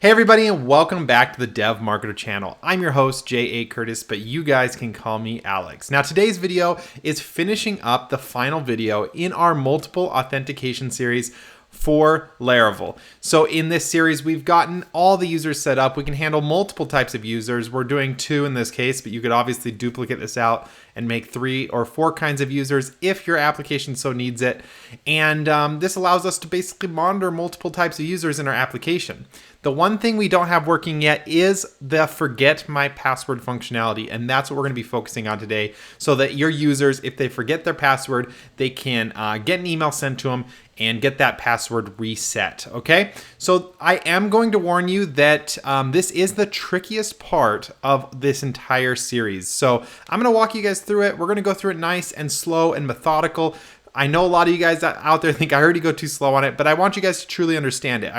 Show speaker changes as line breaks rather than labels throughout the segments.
Hey everybody, and welcome back to the Dev Marketer channel. I'm your host, J.A. Curtis, but you guys can call me Alex. Now today's video is finishing up the final video in our multiple authentication series for Laravel. So in this series, we've gotten all the users set up. We can handle multiple types of users. We're doing 2 in this case, but you could obviously duplicate this out and make 3 or 4 kinds of users if your application so needs it. And this allows us to basically monitor multiple types of users in our application. The one thing we don't have working yet is the forget my password functionality, and that's what we're going to be focusing on today, so that your users, if they forget their password, they can get an email sent to them and get that password reset, okay? So I am going to warn you that this is the trickiest part of this entire series. So I'm gonna walk you guys through it. We're gonna go through it nice and slow and methodical. I know a lot of you guys out there think I already go too slow on it, but I want you guys to truly understand it.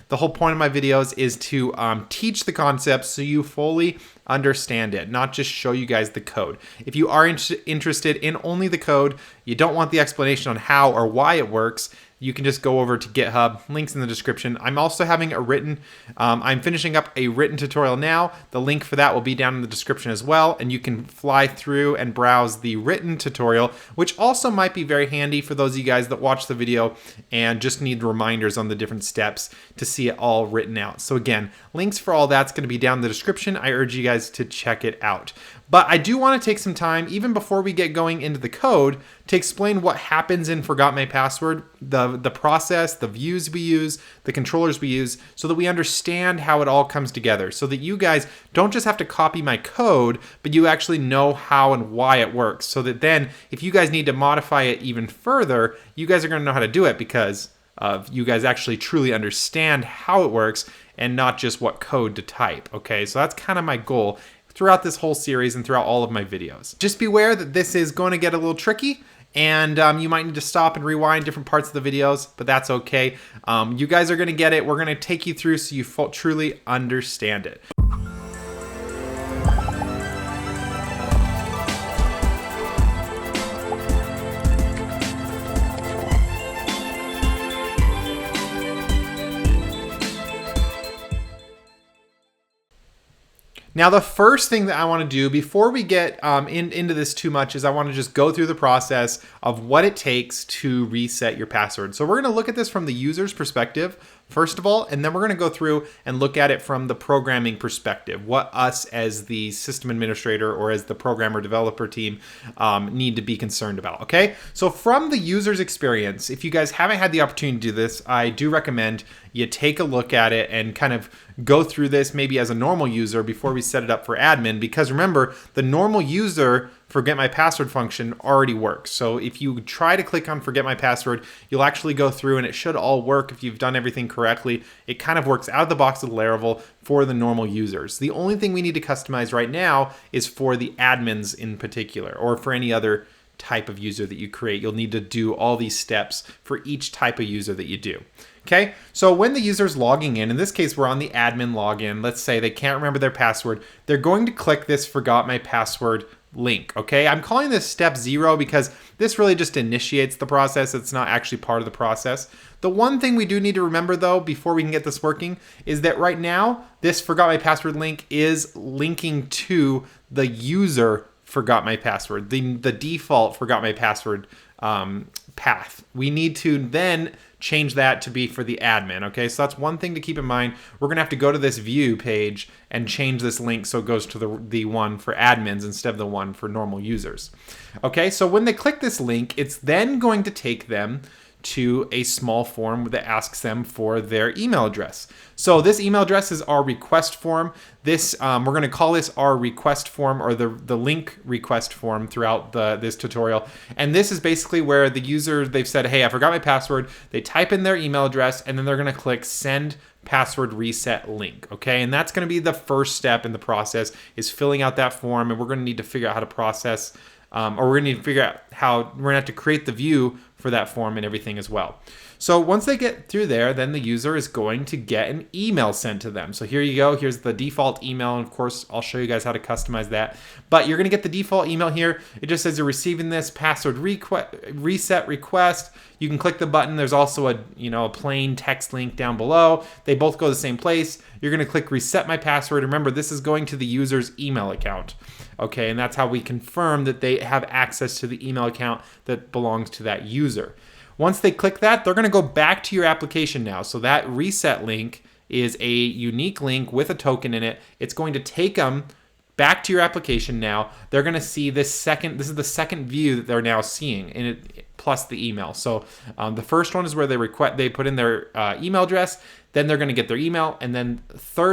The whole point of my videos is to teach the concepts so you fully understand it, not just show you guys the code. If you are interested in only the code, you don't want the explanation on how or why it works, you can just go over to GitHub, links in the description. I'm also having a written, I'm finishing up a written tutorial now. The link for that will be down in the description as well, and you can fly through and browse the written tutorial, which also might be very handy for those of you guys that watch the video and just need reminders on the different steps to see it all written out. So again, links for all that's gonna be down in the description. I urge you guys to check it out. But I do want to take some time, even before we get going into the code, to explain what happens in Forgot My Password, the process, the views we use, the controllers we use, so that we understand how it all comes together, so that you guys don't just have to copy my code, but you actually know how and why it works, so that then if you guys need to modify it even further, you guys are going to know how to do it because you guys actually truly understand how it works and not just what code to type, okay? So that's kind of my goal throughout this whole series and throughout all of my videos. Just beware that this is going to get a little tricky, and you might need to stop and rewind different parts of the videos, but that's okay. You guys are going to get it. We're going to take you through so you truly understand it. Now, the first thing that I want to do before we get into this too much is I want to just go through the process of what it takes to reset your password. So we're going to look at this from the user's perspective, first of all, and then we're going to go through and look at it from the programming perspective, what us as the system administrator or as the programmer developer team need to be concerned about, okay? So from the user's experience, if you guys haven't had the opportunity to do this, I do recommend you take a look at it and kind of go through this maybe as a normal user before we set it up for admin, because remember, the normal user forget my password function already works. So if you try to click on forget my password, you'll actually go through and it should all work if you've done everything correctly. It kind of works out of the box with Laravel for the normal users. The only thing we need to customize right now is for the admins in particular, or for any other type of user that you create. You'll need to do all these steps for each type of user that you do. Okay, so when the user's logging in this case, we're on the admin login. Let's say they can't remember their password. They're going to click this forgot my password link, okay? I'm calling this step 0 because this really just initiates the process. It's not actually part of the process. The one thing we do need to remember though, before we can get this working, is that right now, this forgot my password link is linking to the user forgot my password, the default forgot my password path. We need to then change that to be for the admin, okay? So that's one thing to keep in mind. We're gonna have to go to this view page and change this link so it goes to the one for admins instead of the one for normal users. Okay, so when they click this link, it's then going to take them to a small form that asks them for their email address. So this email address is our request form. This we're going to call this our request form, or the link request form throughout this tutorial. And this is basically where the user, they've said, hey, I forgot my password. They type in their email address and then they're going to click send password reset link, okay? And that's going to be the first step in the process, is filling out that form, and we're going to need to figure out how to process, or we're going to need to figure out how we're going to have to create the view for that form and everything as well. So once they get through there, then the user is going to get an email sent to them. So here you go. Here's the default email. And of course, I'll show you guys how to customize that. But you're going to get the default email here. It just says you're receiving this password reset request. You can click the button. There's also a plain text link down below. They both go to the same place. You're going to click reset my password. Remember, this is going to the user's email account. Okay, and that's how we confirm that they have access to the email account that belongs to that user. Once they click that, they're going to go back to your application now. So that reset link is a unique link with a token in it. It's going to take them back to your application now. They're going to see this is the second view that they're now seeing, and it plus the email. So the first one is where they put in their email address. Then they're going to get their email. And then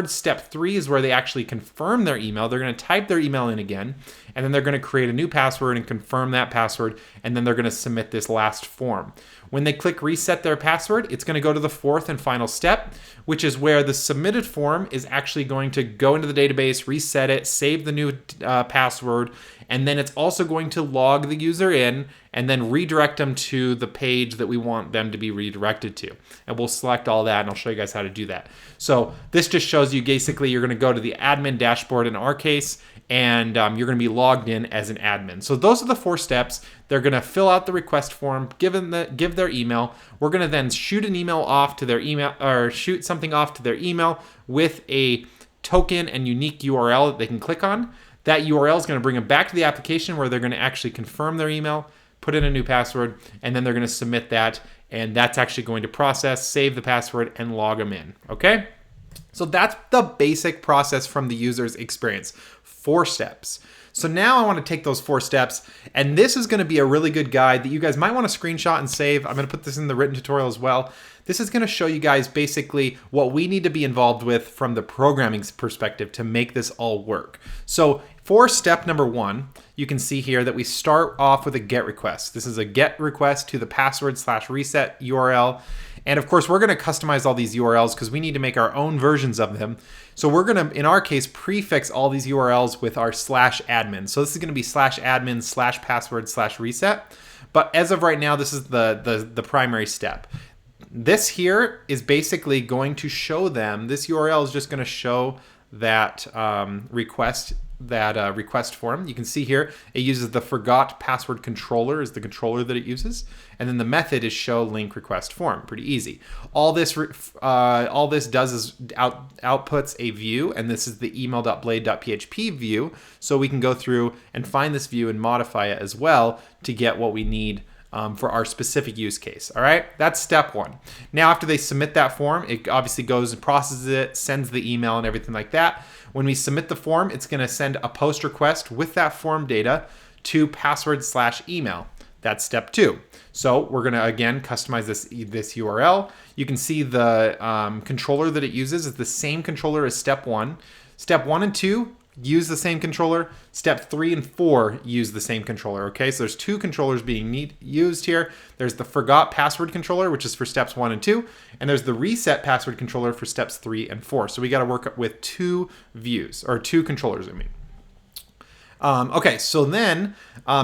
step 3 is where they actually confirm their email. They're going to type their email in again, and then they're going to create a new password and confirm that password. And then they're going to submit this last form. When they click reset their password, it's going to go to the 4th and final step, which is where the submitted form is actually going to go into the database, reset it, save the new password, and then it's also going to log the user in and then redirect them to the page that we want them to be redirected to. And we'll select all that, and I'll show you guys how to do that. So this just shows you basically you're going to go to the admin dashboard in our case, and you're going to be logged in as an admin. So those are the 4 steps. They're going to fill out the request form, give their email. We're going to then shoot an email off to their email, or shoot something off to their email with a token and unique URL that they can click on. That URL is going to bring them back to the application where they're going to actually confirm their email, put in a new password, and then they're going to submit that. And that's actually going to process, save the password, and log them in. Okay? So that's the basic process from the user's experience. 4 steps. So now I want to take those 4 steps, and this is going to be a really good guide that you guys might want to screenshot and save. I'm going to put this in the written tutorial as well. This is going to show you guys basically what we need to be involved with from the programming perspective to make this all work. So for step number 1, you can see here that we start off with a GET request. This is a GET request to the password/reset URL. And of course, we're going to customize all these URLs because we need to make our own versions of them. So we're going to, in our case, prefix all these URLs with our /admin. So this is going to be /admin/password/reset. But as of right now, this is the primary step. This here is basically going to show them, this URL is just going to show that request form. You can see here it uses the forgot password controller is the controller that it uses, and then the method is show link request form. Pretty easy. All this does is outputs a view, and this is the email.blade.php view. So we can go through and find this view and modify it as well to get what we need for our specific use case. All right, that's step 1. Now, after they submit that form, it obviously goes and processes it, sends the email and everything like that. When we submit the form, it's going to send a post request with that form data to password/email. That's step 2. So we're going to, again, customize this URL. You can see the controller that it uses is the same controller as step 1. Step 1 and 2 use the same controller. Step 3 and 4 use the same controller. Okay, so there's 2 controllers being used here. There's the forgot password controller, which is for steps 1 and 2, and there's the reset password controller for steps 3 and 4. So we got to work with 2 views, or 2 controllers, I mean. Okay, so then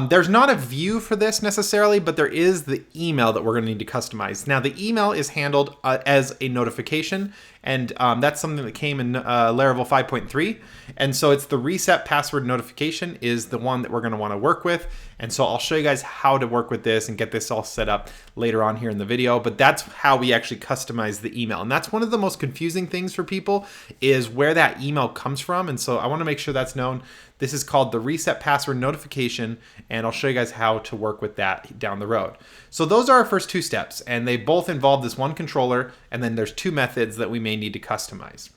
there's not a view for this necessarily, but there is the email that we're going to need to customize. Now, the email is handled as a notification, and that's something that came in Laravel 5.3. And so it's the reset password notification is the one that we're going to want to work with. And so I'll show you guys how to work with this and get this all set up later on here in the video. But that's how we actually customize the email. And that's one of the most confusing things for people is where that email comes from. And so I want to make sure that's known. This is called the reset password notification, and I'll show you guys how to work with that down the road. So those are our first 2 steps, and they both involve this one controller, and then there's 2 methods that we may need to customize.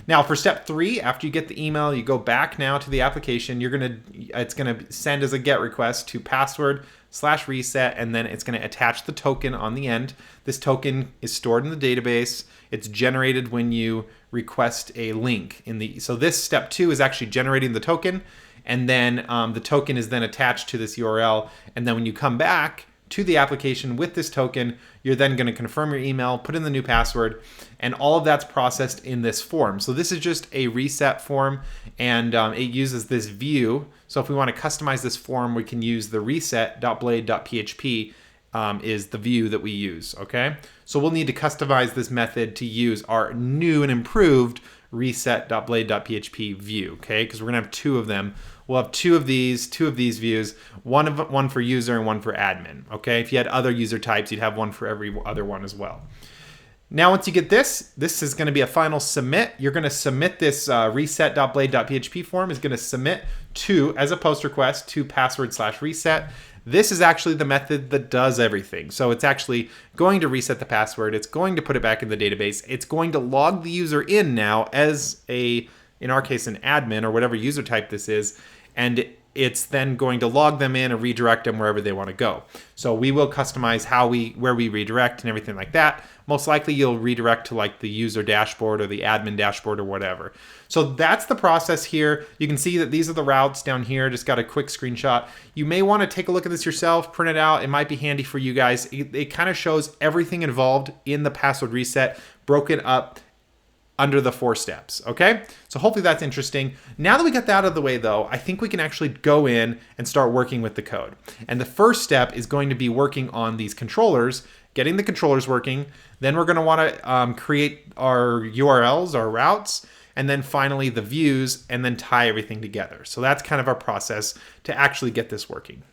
Now for step 3, after you get the email, you go back now to the application. It's gonna send as a GET request to password/reset, and then it's gonna attach the token on the end. This token is stored in the database. It's generated when you request a link so this step 2 is actually generating the token, and then the token is then attached to this URL, and then when you come back to the application with this token, you're then going to confirm your email, put in the new password, and all of that's processed in this form. So this is just a reset form, and it uses this view. So if we want to customize this form, we can use the reset.blade.php is the view that we use, okay? So we'll need to customize this method to use our new and improved reset.blade.php view, okay? Because we're gonna have two of them. We'll have two of these views, one for user and one for admin, okay? If you had other user types, you'd have one for every other one as well. Now, once you get this is going to be a final submit. You're going to submit this reset.blade.php form is going to submit as a post request to password/reset. This is actually the method that does everything. So it's actually going to reset the password. It's going to put it back in the database. It's going to log the user in now as in our case, an admin or whatever user type this is. And it's then going to log them in and redirect them wherever they want to go. So we will customize where we redirect and everything like that. Most likely you'll redirect to like the user dashboard or the admin dashboard or whatever. So that's the process here. You can see that these are the routes down here. Just got a quick screenshot. You may want to take a look at this yourself, print it out. It might be handy for you guys. It kind of shows everything involved in the password reset broken up under the 4 steps, okay? So hopefully that's interesting. Now that we got that out of the way though, I think we can actually go in and start working with the code. And the first step is going to be working on these controllers, getting the controllers working. Then we're gonna wanna create our URLs, our routes, and then finally the views, and then tie everything together. So that's kind of our process to actually get this working.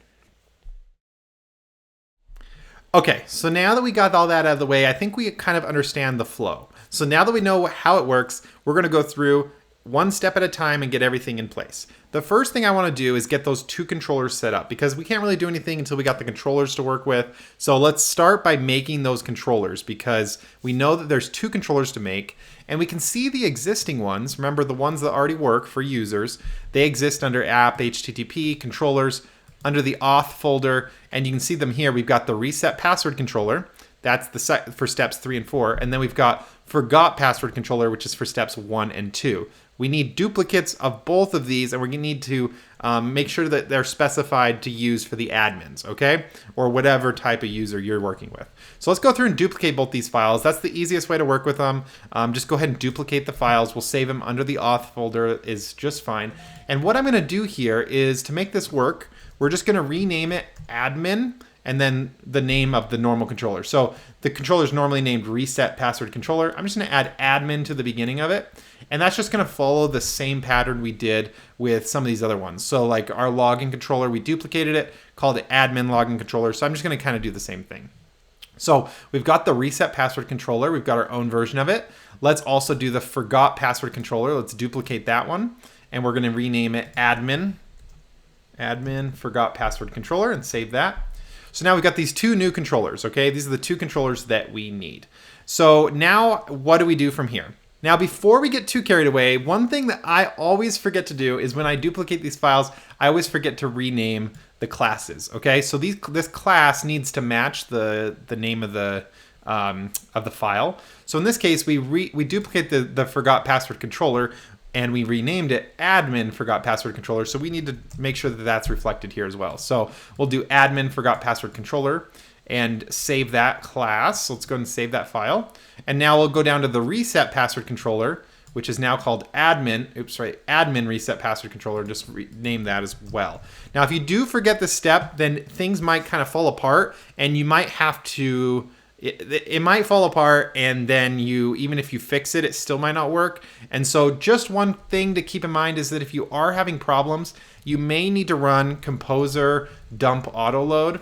Okay, so now that we got all that out of the way, I think we kind of understand the flow. So now that we know how it works, we're gonna go through one step at a time and get everything in place. The first thing I wanna do is get those 2 controllers set up because we can't really do anything until we got the controllers to work with. So let's start by making those controllers because we know that there's 2 controllers to make and we can see the existing ones. Remember the ones that already work for users, they exist under app, HTTP, controllers, under the auth folder, and you can see them here. We've got the reset password controller. That's for steps 3 and 4. And then we've got forgot password controller, which is for steps 1 and 2. We need duplicates of both of these, and we're gonna need to make sure that they're specified to use for the admins, okay? Or whatever type of user you're working with. So let's go through and duplicate both these files. That's the easiest way to work with them. Just go ahead and duplicate the files. We'll save them under the auth folder is just fine. And what I'm gonna do here is to make this work, we're just gonna rename it admin and then the name of the normal controller. So the controller is normally named reset password controller. I'm just gonna add admin to the beginning of it. And that's just gonna follow the same pattern we did with some of these other ones. So like our login controller, we duplicated it, called it admin login controller. So I'm just gonna kind of do the same thing. So we've got the reset password controller. We've got our own version of it. Let's also do the forgot password controller. Let's duplicate that one. And we're gonna rename it admin forgot password controller and save that. So now we've got these 2 new controllers, okay? These are the 2 controllers that we need. So now what do we do from here? Now, before we get too carried away, one thing that I always forget to do is when I duplicate these files, I always forget to rename the classes, okay? So this class needs to match the name of the file. So in this case, we duplicate the forgot password controller, and we renamed it admin forgot password controller. So we need to make sure that that's reflected here as well. So we'll do admin forgot password controller and save that class. So let's go ahead and save that file. And now we'll go down to the reset password controller, which is now called admin reset password controller. Just rename that as well. Now, if you do forget this step, then things might kind of fall apart and you might have to, it might fall apart, and then even if you fix it, it still might not work. And so just one thing to keep in mind is that if you are having problems, you may need to run composer dump autoload.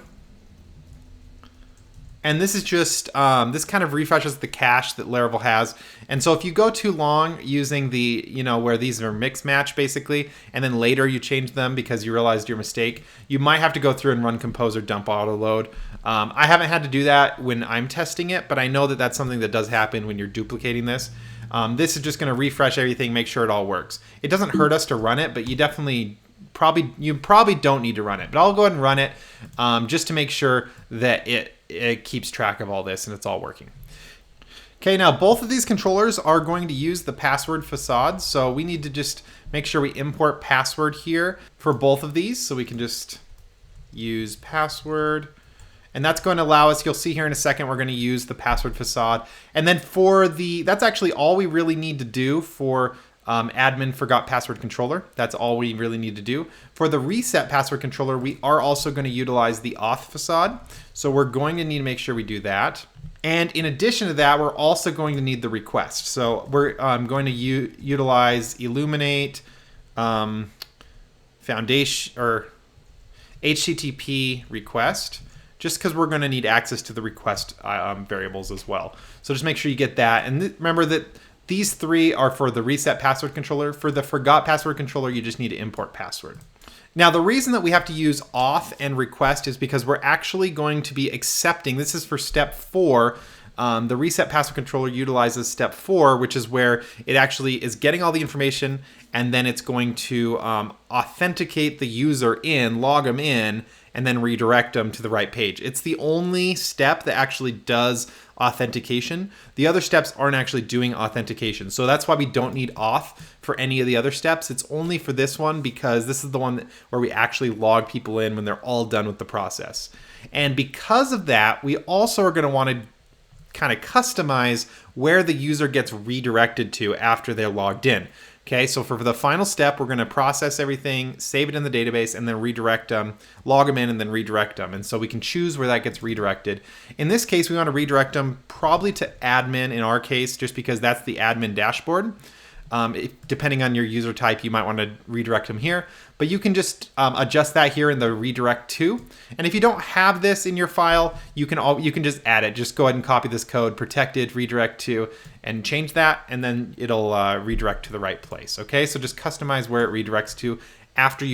And this is just, this kind of refreshes the cache that Laravel has. And so if you go too long using where these are mix match basically, and then later you change them because you realized your mistake, you might have to go through and run composer dump autoload. I haven't had to do that when I'm testing it, but I know that that's something that does happen when you're duplicating this. This is just gonna refresh everything, make sure it all works. It doesn't hurt us to run it, but you probably don't need to run it. But I'll go ahead and run it just to make sure that it keeps track of all this and it's all working. Okay, now both of these controllers are going to use the password facade. So we need to just make sure we import password here for both of these. So we can just use password. And that's going to allow us, you'll see here in a second, we're going to use the password facade. And then that's actually all we really need to do for admin forgot password controller. That's all we really need to do. For the reset password controller, we are also going to utilize the auth facade. So we're going to need to make sure we do that. And in addition to that, we're also going to need the request. So we're going to utilize illuminate foundation or HTTP request, just because we're going to need access to the request variables as well. So just make sure you get that. And remember that these three are for the reset password controller. For the forgot password controller, you just need to import password. Now, the reason that we have to use auth and request is because we're actually going to be accepting, this is for step 4, the reset password controller utilizes step 4, which is where it actually is getting all the information, and then it's going to authenticate the user in, log them in, and then redirect them to the right page. It's the only step that actually does authentication. The other steps aren't actually doing authentication. So that's why we don't need auth for any of the other steps. It's only for this one because this is the one where we actually log people in when they're all done with the process. And because of that, we also are going to want to kind of customize where the user gets redirected to after they're logged in. Okay, so for the final step, we're going to process everything, save it in the database, and then redirect them, log them in, and then redirect them. And so we can choose where that gets redirected. In this case, we want to redirect them probably to admin in our case, just because that's the admin dashboard. Depending on your user type, you might want to redirect them here, but you can just adjust that here in the redirect to. And if you don't have this in your file, you can just add it. Just go ahead and copy this code, protected, redirect to, and change that, and then it'll redirect to the right place. Okay, so just customize where it redirects to after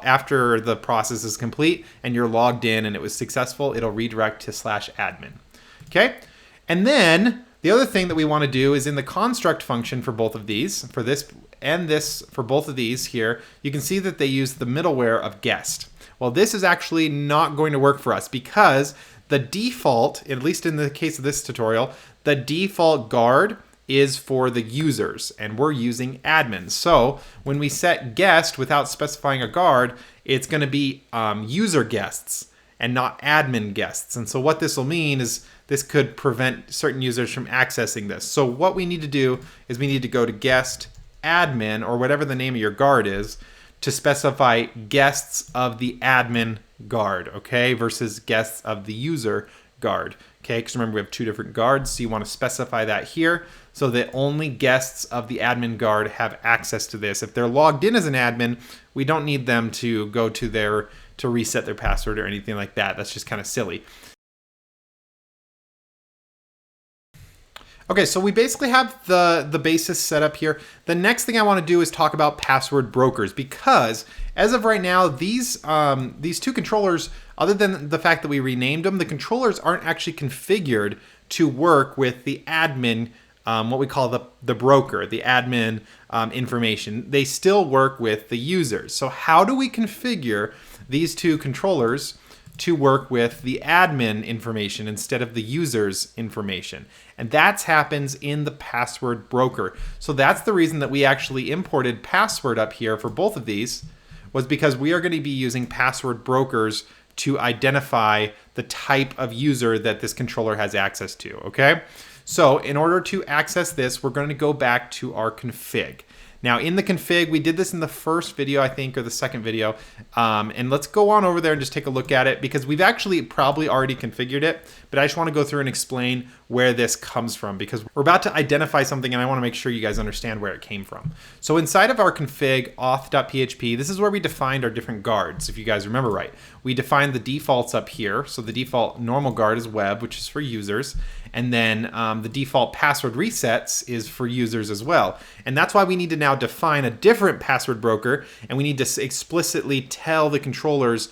after the process is complete and you're logged in and it was successful. It'll redirect to /admin. Okay, and then the other thing that we want to do is in the construct function for both of these, for this and this, for both of these here, you can see that they use the middleware of guest. Well, this is actually not going to work for us because the default, at least in the case of this tutorial, the default guard is for the users and we're using admins. So when we set guest without specifying a guard, it's going to be user guests and not admin guests. And so what this will mean is this could prevent certain users from accessing this. So what we need to do is we need to go to guest admin, or whatever the name of your guard is, to specify guests of the admin guard, okay, versus guests of the user guard, okay? Because remember, we have two different guards, so you want to specify that here so that only guests of the admin guard have access to this. If they're logged in as an admin, we don't need them to go to reset their password or anything like that. That's just kind of silly. Okay, so we basically have the basis set up here. The next thing I want to do is talk about password brokers, because as of right now, these two controllers, other than the fact that we renamed them, the controllers aren't actually configured to work with the admin, what we call the broker, the admin information. They still work with the users. So how do we configure these two controllers to work with the admin information instead of the user's information? And that happens in the password broker. So that's the reason that we actually imported password up here for both of these, was because we are going to be using password brokers to identify the type of user that this controller has access to, okay? So in order to access this, we're going to go back to our config. Now in the config, we did this in the first video, I think, or the second video. And let's go on over there and just take a look at it, because we've actually probably already configured it, but I just want to go through and explain where this comes from, because we're about to identify something and I want to make sure you guys understand where it came from. So inside of our config auth.php, this is where we defined our different guards. If you guys remember right, we defined the defaults up here. So the default normal guard is web, which is for users. And then the default password resets is for users as well. And that's why we need to now define a different password broker, and we need to explicitly tell the controllers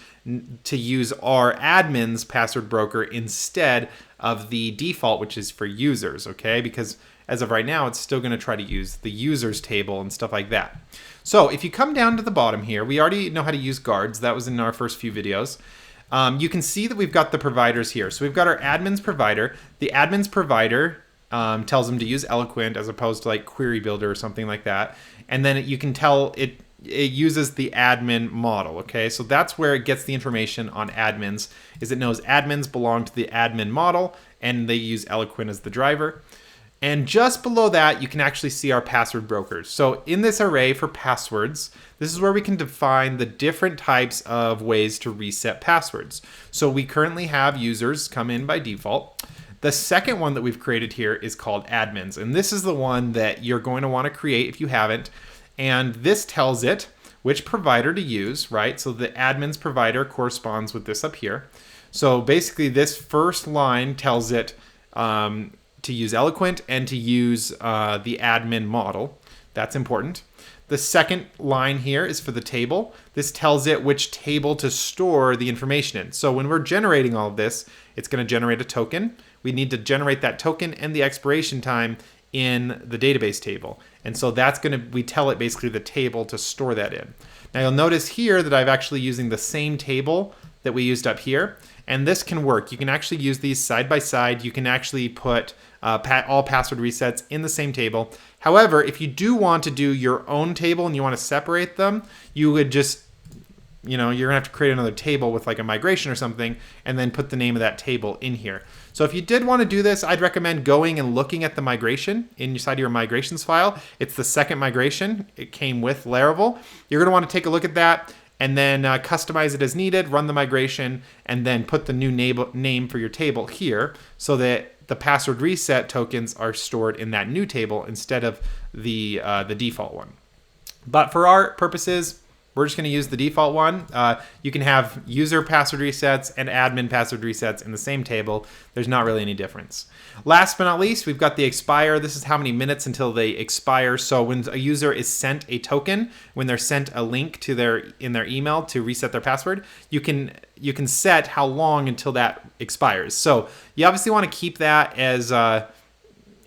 to use our admin's password broker instead of the default, which is for users, okay? Because as of right now, it's still going to try to use the users table and stuff like that. So if you come down to the bottom here, we already know how to use guards. That was in our first few videos. You can see that we've got the providers here. So we've got our admin's provider. The admin's provider tells them to use Eloquent as opposed to like Query Builder or something like that. And then you can tell it uses the admin model, okay? So that's where it gets the information on admins, is it knows admins belong to the admin model and they use Eloquent as the driver. And just below that, you can actually see our password brokers. So in this array for passwords, this is where we can define the different types of ways to reset passwords. So we currently have users come in by default. The second one that we've created here is called admins. And this is the one that you're going to want to create if you haven't. And this tells it which provider to use, right? So the admins provider corresponds with this up here. So basically this first line tells it to use Eloquent and to use the admin model. That's important. The second line here is for the table. This tells it which table to store the information in. So when we're generating all of this, it's going to generate a token. We need to generate that token and the expiration time in the database table. And so that's going to, we tell it basically the table to store that in. Now you'll notice here that I'm actually using the same table that we used up here. And this can work. You can actually use these side by side. You can actually put all password resets in the same table. However, if you do want to do your own table and you want to separate them, you would just, you're gonna have to create another table with like a migration or something and then put the name of that table in here. So if you did want to do this, I'd recommend going and looking at the migration inside of your migrations file. It's the second migration. It came with Laravel. You're gonna want to take a look at that and then customize it as needed, run the migration, and then put the new name for your table here so that the password reset tokens are stored in that new table instead of the default one. But for our purposes, we're just going to use the default one. You can have user password resets and admin password resets in the same table. There's not really any difference. Last but not least, we've got the expire. This is how many minutes until they expire. So when a user is sent a token, when they're sent a link to in their email to reset their password, you can set how long until that expires. So you obviously want to keep that as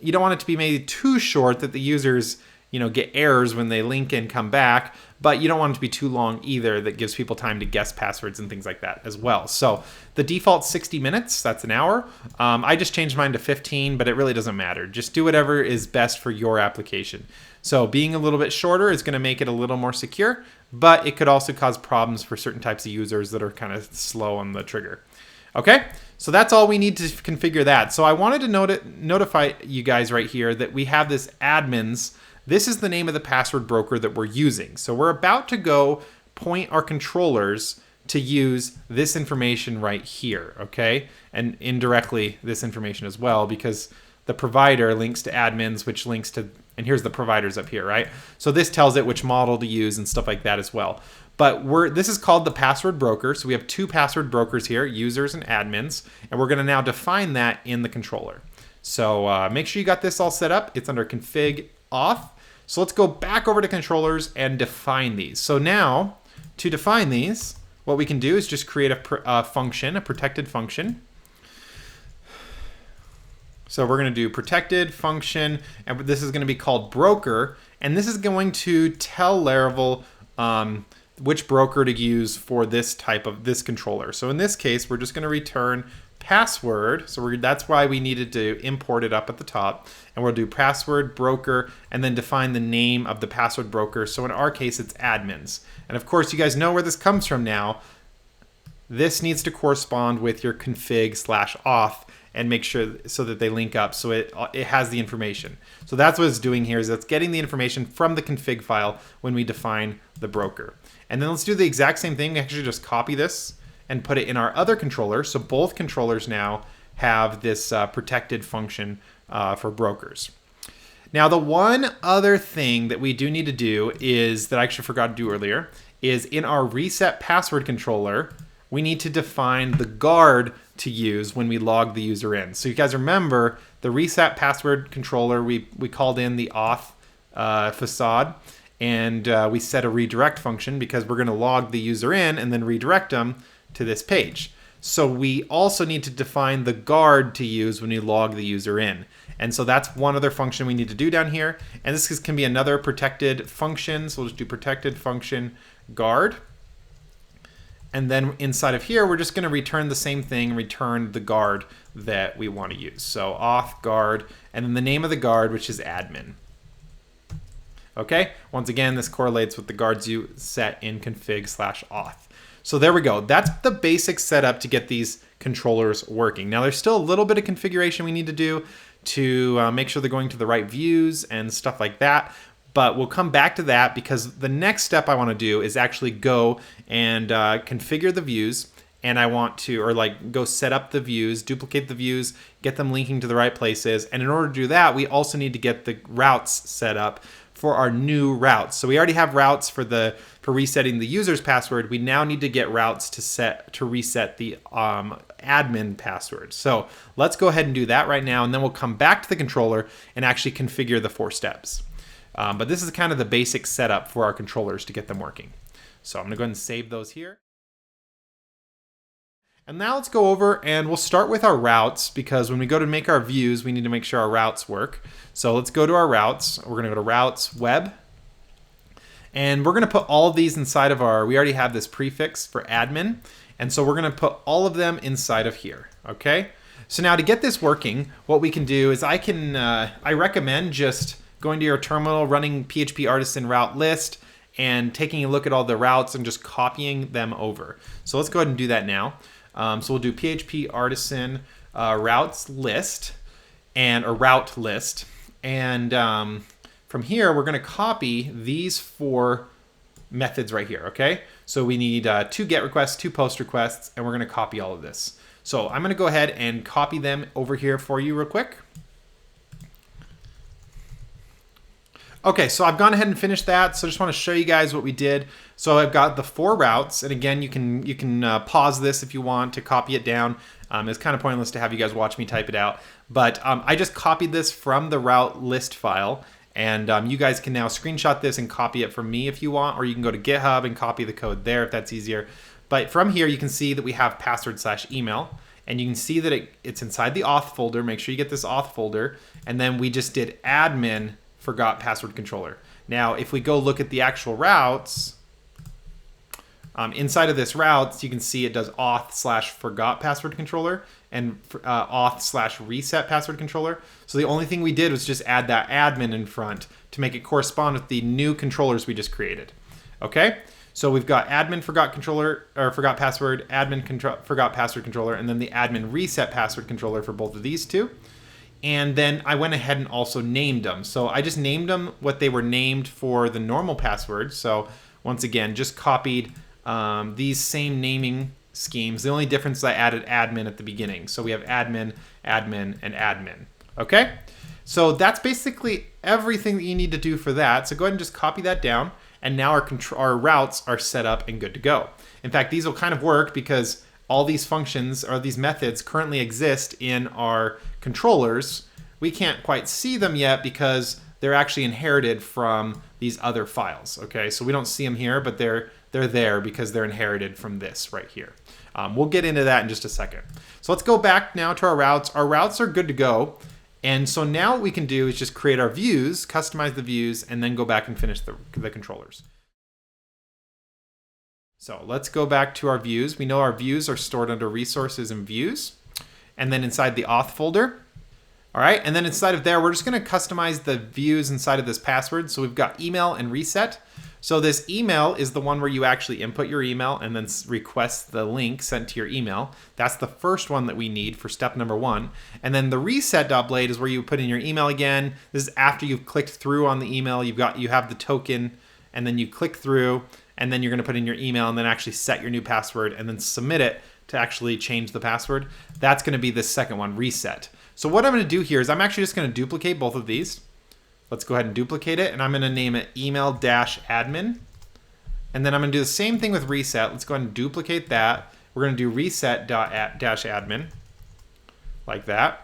you don't want it to be made too short that the users get errors when they link and come back, but you don't want it to be too long either. That gives people time to guess passwords and things like that as well. So the default 60 minutes, that's an hour. I just changed mine to 15, but it really doesn't matter. Just do whatever is best for your application. So being a little bit shorter is going to make it a little more secure, but it could also cause problems for certain types of users that are kind of slow on the trigger. Okay, so that's all we need to configure that. So I wanted to notify you guys right here that we have this admins. This is the name of the password broker that we're using. So we're about to go point our controllers to use this information right here, okay? And indirectly this information as well, because the provider links to admins, which links to, and here's the providers up here, right? So this tells it which model to use and stuff like that as well. But this is called the password broker. So we have two password brokers here, users and admins, and we're gonna now define that in the controller. So make sure you got this all set up. It's under config auth. So let's go back over to controllers and define these. So now, to define these, what we can do is just create a function, a protected function. So we're going to do protected function, and this is going to be called broker, and this is going to tell Laravel which broker to use for this type of controller. So in this case, we're just going to return password. So that's why we needed to import it up at the top. And we'll do password broker and then define the name of the password broker. So in our case, it's admins. And of course, you guys know where this comes from now. This needs to correspond with your config/auth and make sure so that they link up so it has the information. So that's what it's doing here, is it's getting the information from the config file when we define the broker. And then let's do the exact same thing. We actually just copy this and put it in our other controller. So both controllers now have this protected function for brokers. Now, the one other thing that we do need to do is, that I actually forgot to do earlier, is in our reset password controller, we need to define the guard to use when we log the user in. So you guys remember the reset password controller, we called in the auth facade, and we set a redirect function because we're going to log the user in and then redirect them to this page. So we also need to define the guard to use when we log the user in. And so that's one other function we need to do down here. And this can be another protected function. So we'll just do protected function guard. And then inside of here, we're just going to return the same thing, return the guard that we want to use. So auth guard, and then the name of the guard, which is admin. Okay, once again, this correlates with the guards you set in config/auth. So there we go. That's the basic setup to get these controllers working. Now there's still a little bit of configuration we need to do to make sure they're going to the right views and stuff like that. But we'll come back to that because the next step I want to do is actually go and configure the views. And I want to, or like go set up the views, duplicate the views, get them linking to the right places. And in order to do that, we also need to get the routes set up for our new routes. So we already have routes for resetting the user's password. We now need to get routes to reset the admin password. So let's go ahead and do that right now, and then we'll come back to the controller and actually configure the 4 steps. But this is kind of the basic setup for our controllers to get them working. So I'm gonna go ahead and save those here. And now let's go over and we'll start with our routes, because when we go to make our views, we need to make sure our routes work. So let's go to our routes. We're gonna go to routes, web, and we're gonna put all of these inside of we already have this prefix for admin. And so we're gonna put all of them inside of here, okay? So now to get this working, what we can do is I recommend just going to your terminal, running PHP artisan route list, and taking a look at all the routes and just copying them over. So let's go ahead and do that now. So we'll do PHP artisan routes list and a route list. And from here, we're going to copy these 4 methods right here. Okay. So we need 2 GET requests, 2 POST requests, and we're going to copy all of this. So I'm going to go ahead and copy them over here for you real quick. Okay, so I've gone ahead and finished that. So I just want to show you guys what we did. So I've got the 4 routes, and again, you can pause this if you want to copy it down. It's kind of pointless to have you guys watch me type it out, but I just copied this from the route list file, and you guys can now screenshot this and copy it from me if you want, or you can go to GitHub and copy the code there if that's easier. But from here, you can see that we have password/email, and you can see that it's inside the auth folder. Make sure you get this auth folder, and then we just did admin forgot password controller. Now, if we go look at the actual routes, inside of this routes, you can see it does auth/forgot password controller and auth/reset password controller. So the only thing we did was just add that admin in front to make it correspond with the new controllers we just created. Okay, so we've got admin forgot controller or forgot password, forgot password controller, and then the admin reset password controller for both of these two. And then I went ahead and also named them. So I just named them what they were named for the normal password. So once again, just copied these same naming schemes. The only difference is I added admin at the beginning. So we have admin, admin, and admin. Okay? So that's basically everything that you need to do for that. So go ahead and just copy that down. And now our routes are set up and good to go. In fact, these will kind of work because all these functions or these methods currently exist in our controllers. We can't quite see them yet because they're actually inherited from these other files. Okay, so we don't see them here, but they're there because they're inherited from this right here. We'll get into that in just a second. So let's go back now to our routes. Our routes are good to go. And so now what we can do is just create our views, customize the views, and then go back and finish the controllers. So let's go back to our views. We know our views are stored under resources and views, and then inside the auth folder. All right, and then inside of there, we're just gonna customize the views inside of this password. So we've got email and reset. So this email is the one where you actually input your email and then request the link sent to your email. That's the first one that we need for step number 1. And then the reset.blade is where you put in your email again. This is after you've clicked through on the email. You have the token, and then you click through, and then you're going to put in your email and then actually set your new password and then submit it to actually change the password. That's going to be the second one, reset. So what I'm going to do here is I'm actually just going to duplicate both of these. Let's go ahead and duplicate it, and I'm going to name it email-admin. And then I'm going to do the same thing with reset. Let's go ahead and duplicate that. We're going to do reset-admin like that.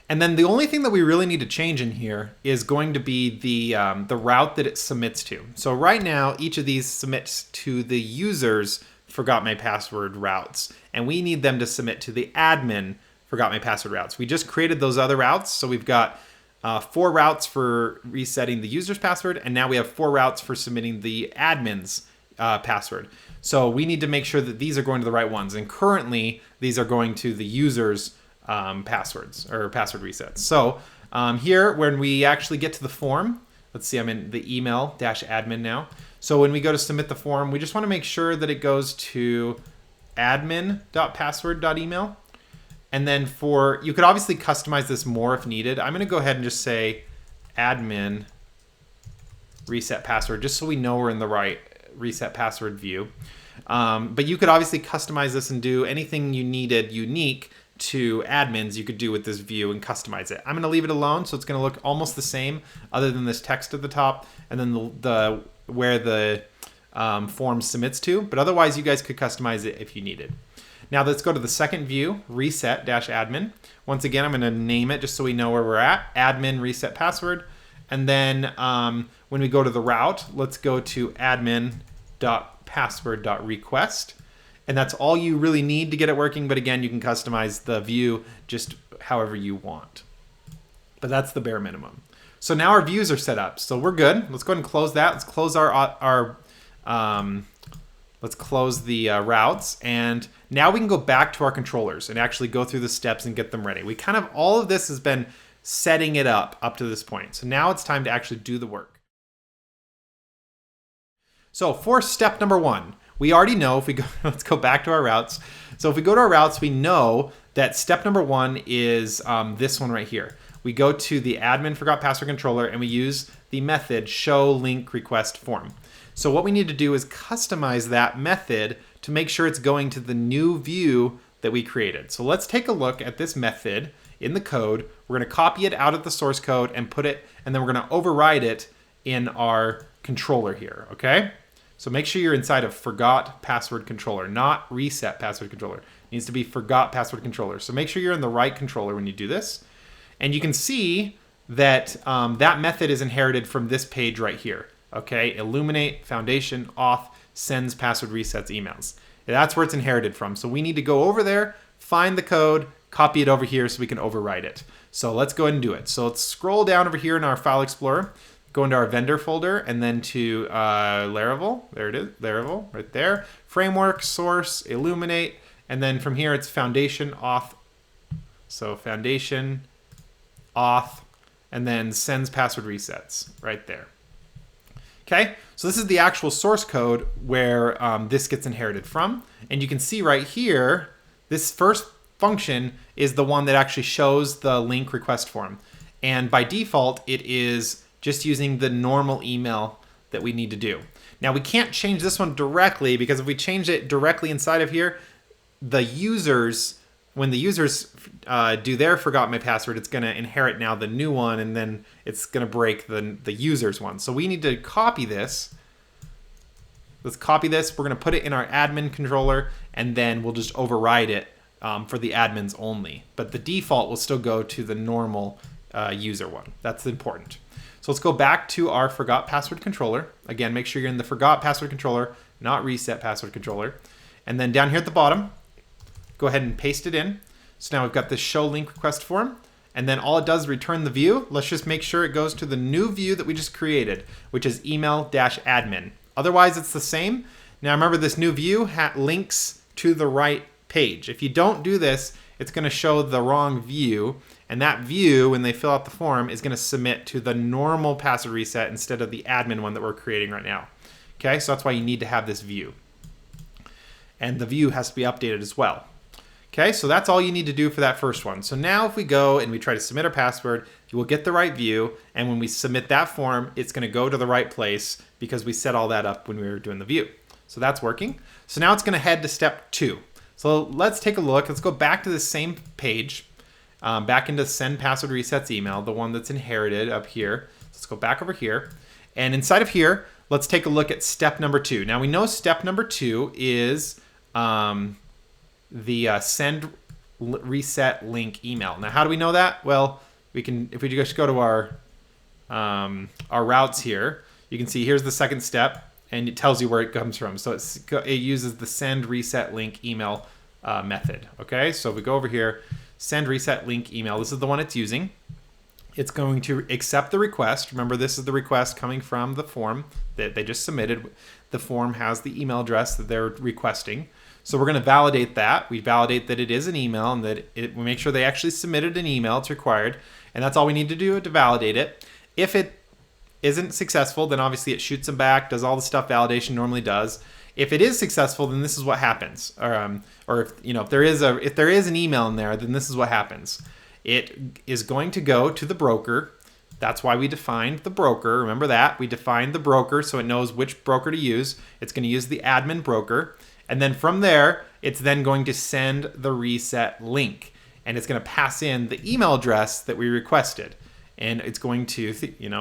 And then the only thing that we really need to change in here is going to be the route that it submits to. So right now, each of these submits to the user's forgot my password routes, and we need them to submit to the admin forgot my password routes. We just created those other routes, so we've got 4 routes for resetting the user's password, and now we have 4 routes for submitting the admin's password. So we need to make sure that these are going to the right ones, and currently these are going to the user's passwords or password resets. So here, when we actually get to the form, let's see, I'm in the email-admin now. So when we go to submit the form, we just want to make sure that it goes to admin.password.email. And then you could obviously customize this more if needed. I'm going to go ahead and just say admin reset password, just so we know we're in the right reset password view. But you could obviously customize this and do anything you needed unique to admins you could do with this view and customize it. I'm going to leave it alone, so it's going to look almost the same other than this text at the top and then where the form submits to. But otherwise, you guys could customize it if you needed. Now let's go to the second view, reset-admin. Once again, I'm going to name it just so we know where we're at, admin reset password. And then when we go to the route, let's go to admin.password.request. And that's all you really need to get it working. But again, you can customize the view just however you want. But that's the bare minimum. So now our views are set up. So we're good. Let's go ahead and close that. Let's close let's close the routes. And now we can go back to our controllers and actually go through the steps and get them ready. All of this has been setting it up to this point. So now it's time to actually do the work. So for step number 1, we already know let's go back to our routes. So if we go to our routes, we know that step number 1 is this one right here. We go to the admin forgot password controller and we use the method show link request form. So what we need to do is customize that method to make sure it's going to the new view that we created. So let's take a look at this method in the code. We're going to copy it out of the source code and and then we're going to override it in our controller here, okay? So make sure you're inside of forgot password controller, not reset password controller. It needs to be forgot password controller. So make sure you're in the right controller when you do this. And you can see that that method is inherited from this page right here. Okay, illuminate, foundation, auth, sends, password resets, emails. That's where it's inherited from. So we need to go over there, find the code, copy it over here so we can override it. So let's go ahead and do it. So let's scroll down over here in our file explorer, go into our vendor folder and then to Laravel. There it is, Laravel right there. Framework, source, illuminate, and then from here it's foundation, auth. So foundation, auth, and then sends password resets right there. Okay, so this is the actual source code where this gets inherited from. And you can see right here, this first function is the one that actually shows the link request form. And by default, it is just using the normal email that we need to do. Now we can't change this one directly because if we change it directly inside of here, when the users do their forgot my password, it's going to inherit now the new one, and then it's going to break the user's one. So we need to copy this. Let's copy this. We're going to put it in our admin controller, and then we'll just override it for the admins only. But the default will still go to the normal user one. That's important. So let's go back to our forgot password controller. Again, make sure you're in the forgot password controller, not reset password controller. And then down here at the bottom, go ahead and paste it in. So now we've got this show link request form, and then all it does is return the view. Let's just make sure it goes to the new view that we just created, which is email-admin. Otherwise, it's the same. Now remember, this new view links to the right page. If you don't do this, it's going to show the wrong view, and that view, when they fill out the form, is going to submit to the normal password reset instead of the admin one that we're creating right now. Okay, so that's why you need to have this view. And the view has to be updated as well. Okay, so that's all you need to do for that first one. So now if we go and we try to submit our password, you will get the right view. And when we submit that form, it's going to go to the right place because we set all that up when we were doing the view. So that's working. So now it's going to head to step 2. So let's take a look. Let's go back to the same page, back into send password resets email, the one that's inherited up here. Let's go back over here. And inside of here, let's take a look at step number 2. Now we know step number 2 is the send reset link email. Now, how do we know that? Well, we can, if we just go to our routes here, you can see here's the second step, and it tells you where it comes from. So it uses the send reset link email method. Okay, so if we go over here, send reset link email, this is the one it's using. It's going to accept the request. Remember, this is the request coming from the form that they just submitted. The form has the email address that they're requesting. So we're going to validate that. We validate that it is an email and that we make sure they actually submitted an email. It's required. And that's all we need to do to validate it. If it isn't successful, then obviously it shoots them back, does all the stuff validation normally does. If it is successful, then this is what happens. Or if there is an email in there, then this is what happens. It is going to go to the broker. That's why we defined the broker. Remember that we defined the broker so it knows which broker to use. It's going to use the admin broker, and then from there, it's then going to send the reset link, and it's going to pass in the email address that we requested. And it's going to,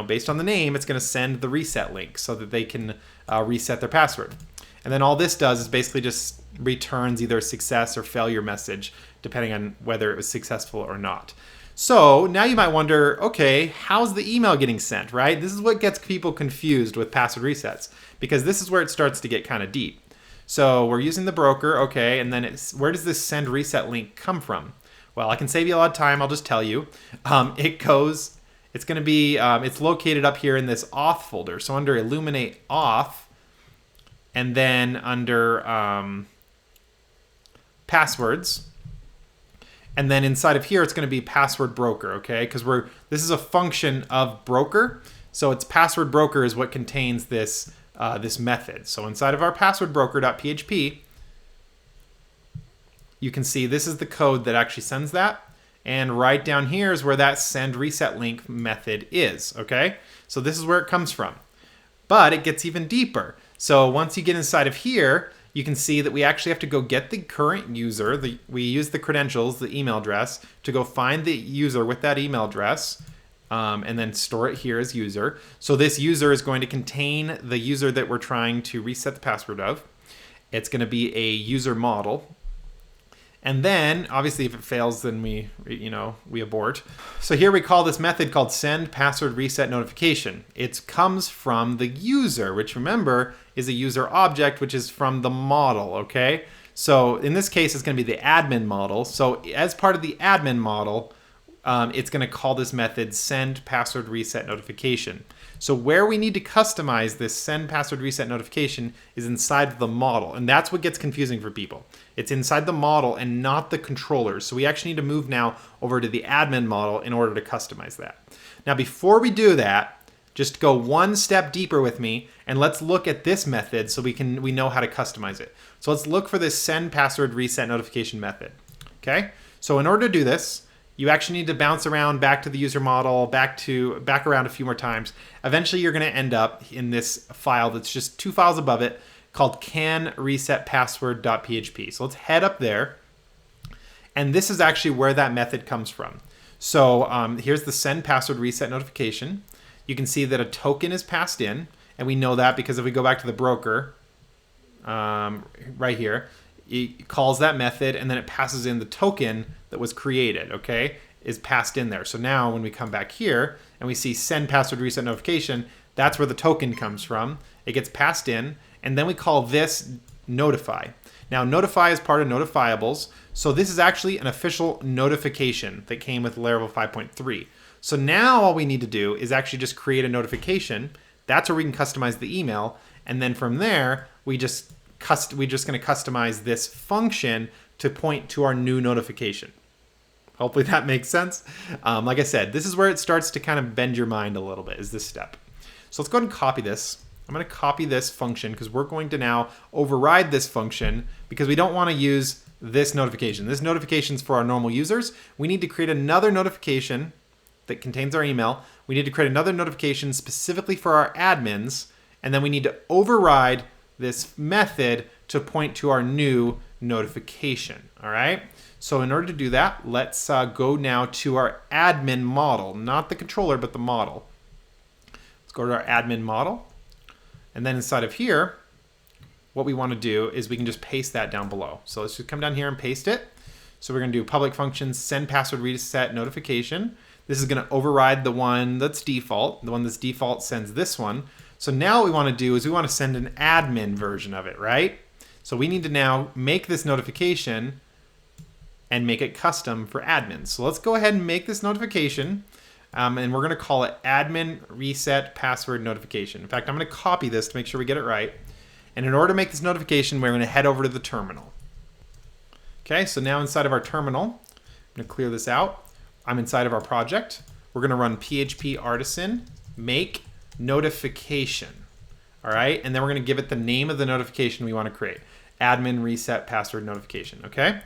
based on the name, it's going to send the reset link so that they can reset their password. And then all this does is basically just returns either a success or failure message, depending on whether it was successful or not. So now you might wonder, okay, how's the email getting sent, right? This is what gets people confused with password resets, because this is where it starts to get kind of deep. So we're using the broker, okay, and then where does this send reset link come from? Well, I can save you a lot of time. I'll just tell you. It's going to be, it's located up here in this auth folder. So under Illuminate Auth, and then under passwords, and then inside of here, it's going to be password broker, okay? Because this is a function of broker, so it's password broker is what contains this this method. So inside of our password broker.php, you can see this is the code that actually sends that, and right down here is where that send reset link method is, okay? So this is where it comes from, but it gets even deeper. So once you get inside of here, you can see that we actually have to go get the current user. We use the credentials, the email address, to go find the user with that email address, and then store it here as user. So this user is going to contain the user that we're trying to reset the password of. It's going to be a user model. And then, obviously, if it fails, then we abort. So here we call this method called send password reset notification. It comes from the user, which remember is a user object, which is from the model, okay? So in this case, it's going to be the admin model. So as part of the admin model, it's going to call this method send password reset notification. So where we need to customize this send password reset notification is inside of the model, and that's what gets confusing for people. It's inside the model and not the controllers. So we actually need to move now over to the admin model in order to customize that. Now before we do that, just go one step deeper with me and let's look at this method so we know how to customize it. So let's look for this send password reset notification method. Okay? So in order to do this, you actually need to bounce around back to the user model, back around a few more times. Eventually you're going to end up in this file that's just two files above it called can_reset_password.php. So let's head up there. And this is actually where that method comes from. So here's the send password reset notification. You can see that a token is passed in, and we know that because if we go back to the broker right here, it calls that method and then it passes in the token that was created, okay, is passed in there. So now when we come back here and we see send password reset notification, that's where the token comes from. It gets passed in, and then we call this notify. Now notify is part of notifiables, so this is actually an official notification that came with Laravel 5.3. So now all we need to do is actually just create a notification. That's where we can customize the email, and then from there we're just going to customize this function to point to our new notification. Hopefully that makes sense. Like I said, this is where it starts to kind of bend your mind a little bit, is this step. So let's go ahead and copy this. I'm going to copy this function because we're going to now override this function because we don't want to use this notification. This notification is for our normal users. We need to create another notification that contains our email. We need to create another notification specifically for our admins, and then we need to override this method to point to our new notification. All right. So in order to do that, let's go now to our admin model, not the controller, but the model. Let's go to our admin model. And then inside of here, what we want to do is we can just paste that down below. So let's just come down here and paste it. So we're going to do public functions send password reset notification. This is going to override the one that's default. The one that's default sends this one. So now what we want to do is we want to send an admin version of it, right? So we need to now make this notification and make it custom for admins. So let's go ahead and make this notification. And we're going to call it admin reset password notification. In fact, I'm going to copy this to make sure we get it right. And in order to make this notification, we're going to head over to the terminal. Okay, so now inside of our terminal, I'm going to clear this out. I'm inside of our project. We're going to run php artisan make notification. All right, and then we're going to give it the name of the notification we want to create. Admin reset password notification, okay?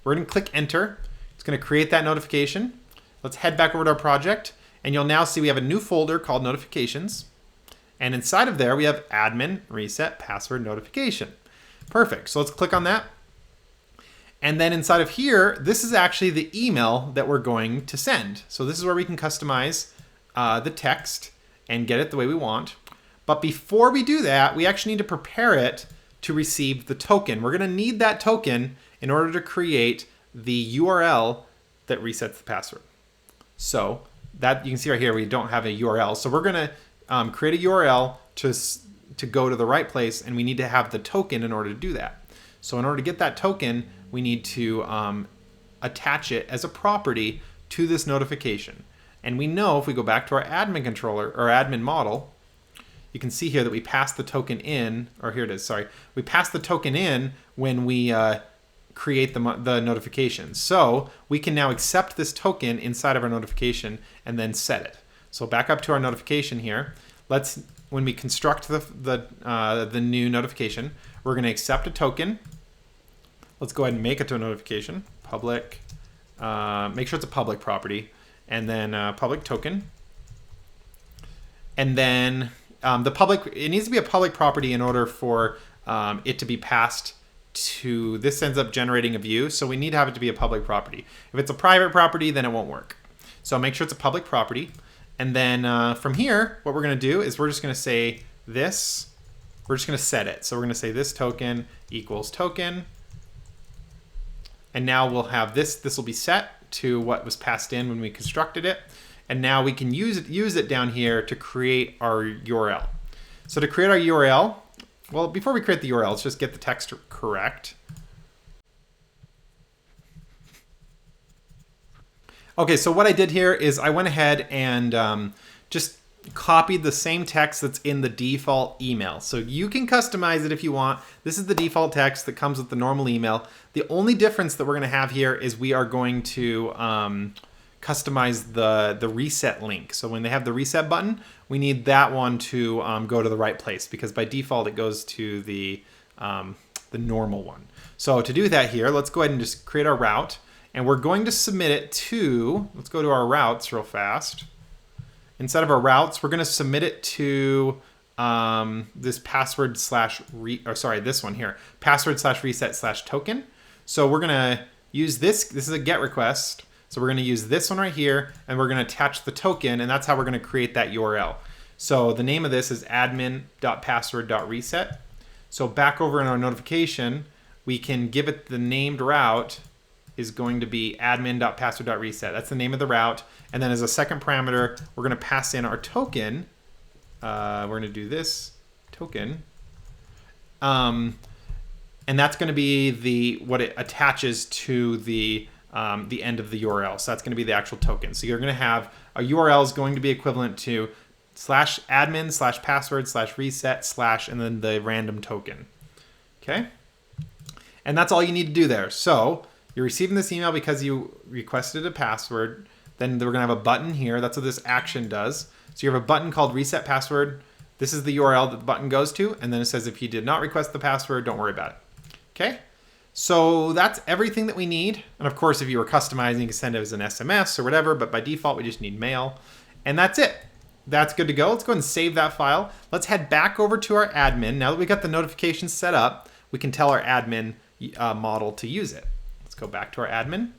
We're going to click enter. It's going to create that notification. Let's head back over to our project, and you'll now see we have a new folder called notifications. And inside of there, we have admin reset password notification. Perfect, so let's click on that. And then inside of here, this is actually the email that we're going to send. So this is where we can customize the text and get it the way we want. But before we do that, we actually need to prepare it to receive the token. We're going to need that token in order to create the URL that resets the password. So that you can see right here, we don't have a URL. So we're going to create a URL to go to the right place, and we need to have the token in order to do that. So in order to get that token, we need to attach it as a property to this notification. And we know if we go back to our admin controller or admin model, you can see here that we pass the token in, or here it is, sorry. We pass the token in when we create the notification. So we can now accept this token inside of our notification and then set it. So back up to our notification here. When we construct the new notification, we're going to accept a token. Let's go ahead and make it to a notification. Public, make sure it's a public property, and then public token. And then it needs to be a public property in order for it to be passed to, this ends up generating a view, so we need to have it to be a public property. If it's a private property, then it won't work. So make sure it's a public property. And then from here, what we're going to do is we're just going to say this. We're just going to set it. So we're going to say this token equals token. And now we'll have this will be set to what was passed in when we constructed it. And now we can use it down here to create our URL. So to create our URL, well, before we create the URL, let's just get the text correct. Okay, so what I did here is I went ahead and just copied the same text that's in the default email. So you can customize it if you want. This is the default text that comes with the normal email. The only difference that we're going to have here is we are going to customize the reset link. So when they have the reset button, we need that one to go to the right place, because by default it goes to the normal one. So to do that here, let's go ahead and just create our route, and we're going to submit it to, let's go to our routes real fast. Instead of our routes, we're going to submit it to this password slash this one here, password slash reset slash token. So we're going to use this. This is a GET request. So we're going to use this one right here, and we're going to attach the token, and that's how we're going to create that URL. So the name of this is admin.password.reset. So back over in our notification, we can give it the named route is going to be admin.password.reset. That's the name of the route. And then as a second parameter, we're going to pass in our token. We're going to do this token. And that's going to be what it attaches to the end of the URL. So that's going to be the actual token. So you're going to have a URL is going to be equivalent to /admin/password/reset/ and then the random token. Okay. And that's all you need to do there. So you're receiving this email because you requested a password. Then we're going to have a button here. That's what this action does. So you have a button called reset password. This is the URL that the button goes to. And then it says, if you did not request the password, don't worry about it. Okay. So that's everything that we need. And of course, if you were customizing, you can send it as an SMS or whatever, but by default, we just need mail. And that's it. That's good to go. Let's go ahead and save that file. Let's head back over to our admin. Now that we got the notifications set up, we can tell our admin model to use it. Let's go back to our admin.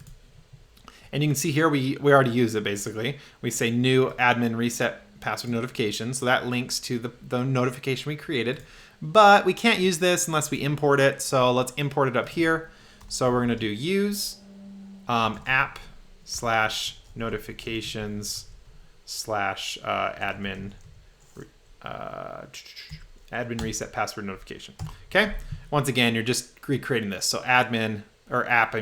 And you can see here, we already use it basically. We say new admin reset password notification. So that links to the notification we created. But we can't use this unless we import it. So let's import it up here. So we're going to do use app/notifications/ admin reset password notification. Okay. Once again, you're just recreating this. So admin or app,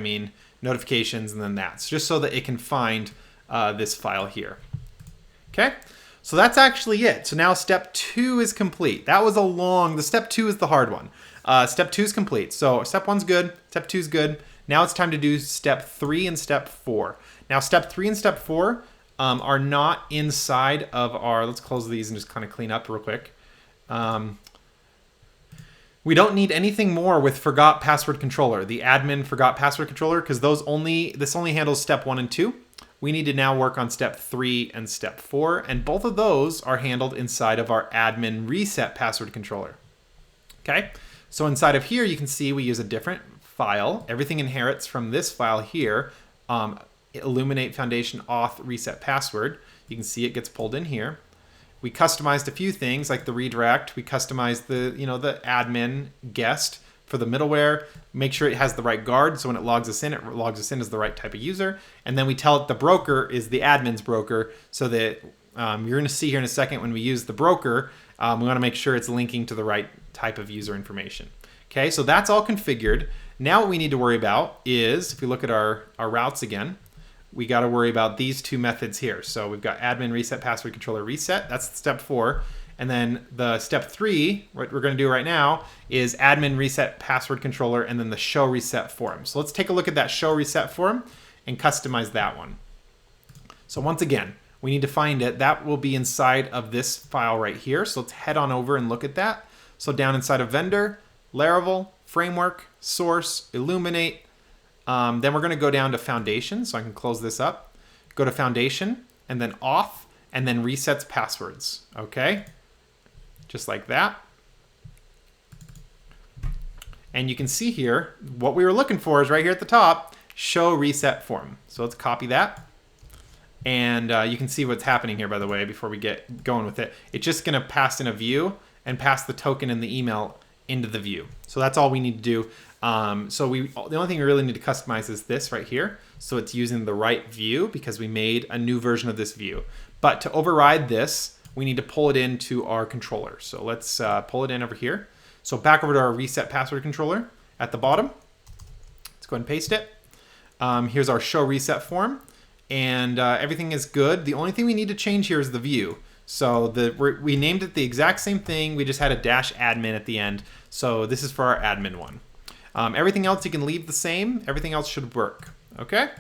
notifications, and then that. So just so that it can find this file here. Okay. So that's actually it. So now step 2 is complete. That was the step 2 is the hard one. Step 2 is complete. So step 1's good. Step 2 is good. Now it's time to do step 3 and step 4. Now step 3 and step 4 are not inside of our, let's close these and just kind of clean up real quick. We don't need anything more with forgot password controller, the admin forgot password controller, because this only handles step 1 and 2. We need to now work on step 3 and step 4, and both of those are handled inside of our admin reset password controller. Okay, so inside of here, you can see we use a different file. Everything inherits from this file here, Illuminate Foundation Auth Reset Password. You can see it gets pulled in here. We customized a few things like the redirect. We customized the admin guest for the middleware. Make sure it has the right guard, so when it logs us in as the right type of user. And then we tell it the broker is the admin's broker, so that you're going to see here in a second when we use the broker, we want to make sure it's linking to the right type of user information. Okay, so that's all configured. Now what we need to worry about is, if we look at our routes again, we got to worry about these two methods here. So we've got admin reset password controller reset. That's step 4. And then the step 3, what we're going to do right now, is admin reset password controller and then the show reset form. So let's take a look at that show reset form and customize that one. So once again, we need to find it. That will be inside of this file right here. So let's head on over and look at that. So down inside of vendor, Laravel, framework, source, illuminate. Then we're going to go down to foundation, so I can close this up. Go to foundation, and then auth, and then resets passwords. Okay, just like that. And you can see here, what we were looking for is right here at the top, show reset form. So let's copy that. And you can see what's happening here, by the way, before we get going with it. It's just going to pass in a view and pass the token in the email into the view. So that's all we need to do. The only thing we really need to customize is this right here. So it's using the right view because we made a new version of this view. But to override this, we need to pull it into our controller. So let's pull it in over here. So back over to our reset password controller at the bottom. Let's go ahead and paste it. Here's our show reset form, and everything is good. The only thing we need to change here is the view. So we named it the exact same thing. We just had a dash admin at the end. So this is for our admin one. Everything else you can leave the same. Everything else should work. Okay.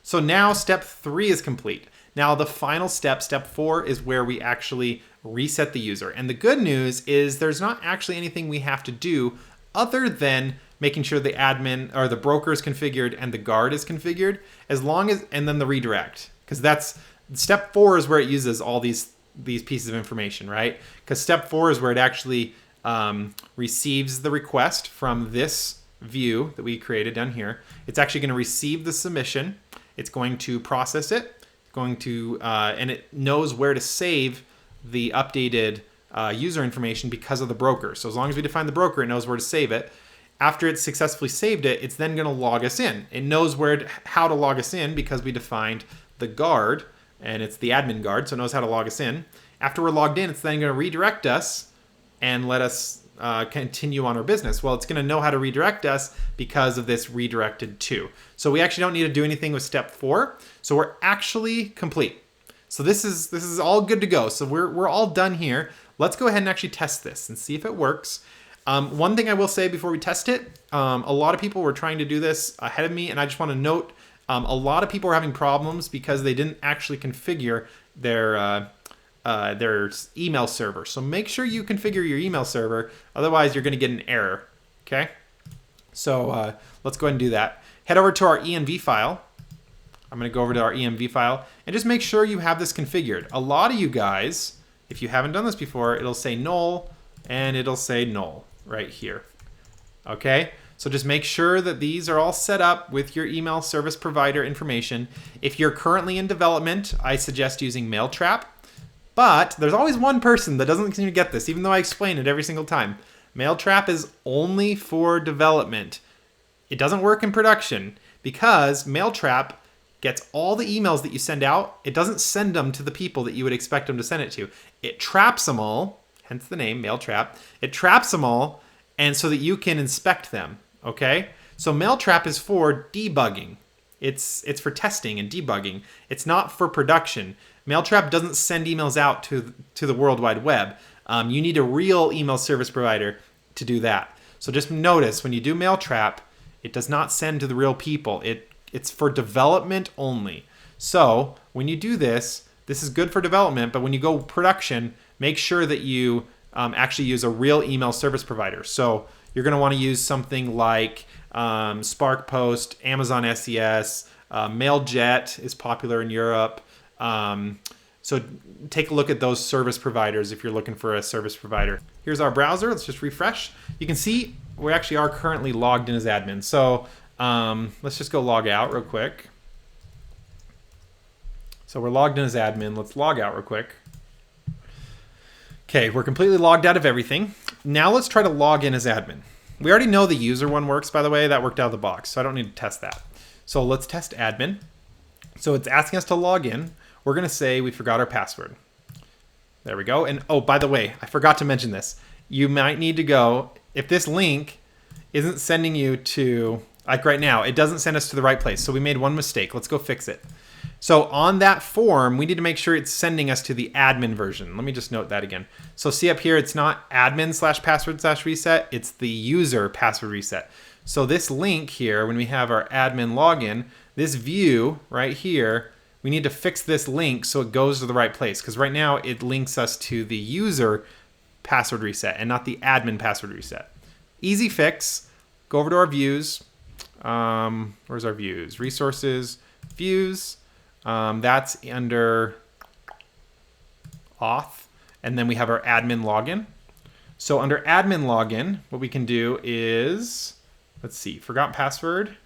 So now step 3 is complete. Now the final step, step 4, is where we actually reset the user. And the good news is there's not actually anything we have to do other than making sure the admin or the broker is configured and the guard is configured, and then the redirect, because that's step 4 is where it uses all these pieces of information, right? Because step 4 is where it actually receives the request from this view that we created down here. It's actually going to receive the submission. It's going to process it. It's going to and it knows where to save the updated user information because of the broker. So as long as we define the broker, it knows where to save it. After it's successfully saved it, it's then going to log us in. It knows how to log us in because we defined the guard, and it's the admin guard, so it knows how to log us in. After we're logged in, it's then going to redirect us and let us continue on our business. Well, it's going to know how to redirect us because of this redirected to. So we actually don't need to do anything with step 4. So we're actually complete. So this is all good to go. So we're all done here. Let's go ahead and actually test this and see if it works. One thing I will say before we test it, a lot of people were trying to do this ahead of me, and I just want to note a lot of people are having problems because they didn't actually configure their email server. So make sure you configure your email server, otherwise you're going to get an error. Okay, so let's go ahead and do that. Head over to our env file. I'm going to go over to our env file and just make sure you have this configured. A lot of you guys, if you haven't done this before, it'll say null and it'll say null right here. Okay, so just make sure that these are all set up with your email service provider information. If you're currently in development, I suggest using Mailtrap. But there's always one person that doesn't seem to get this, even though I explain it every single time. Mailtrap is only for development. It doesn't work in production because Mailtrap gets all the emails that you send out. It doesn't send them to the people that you would expect them to send it to. It traps them all, hence the name, Mailtrap. It traps them all, and so that you can inspect them, okay? So Mailtrap is for debugging. It's for testing and debugging. It's not for production. Mailtrap doesn't send emails out to the World Wide Web. You need a real email service provider to do that. So just notice when you do Mailtrap, it does not send to the real people. It's for development only. So when you do this, this is good for development, but when you go production, make sure that you actually use a real email service provider. So you're going to want to use something like Spark Post, Amazon SES, Mailjet is popular in Europe. So take a look at those service providers if you're looking for a service provider. Here's our browser. Let's just refresh. You can see we actually are currently logged in as admin. So let's just go log out real quick. So we're logged in as admin. Let's log out real quick. Okay, we're completely logged out of everything. Now let's try to log in as admin. We already know the user one works, by the way. That worked out of the box, so I don't need to test that. So let's test admin. So it's asking us to log in. We're going to say we forgot our password. There we go. And oh, by the way, I forgot to mention this. You might need to go, if this link isn't sending you to, like right now, it doesn't send us to the right place. So we made one mistake. Let's go fix it. So on that form, we need to make sure it's sending us to the admin version. Let me just note that again. So see up here, it's not admin/password/reset, it's the user password reset. So this link here, when we have our admin login, this view right here, we need to fix this link so it goes to the right place, because right now it links us to the user password reset and not the admin password reset. Easy fix. Go over to our views. Where's our views? Resources, views. That's under auth, and then we have our admin login. So under admin login, what we can do is, let's see, forgot password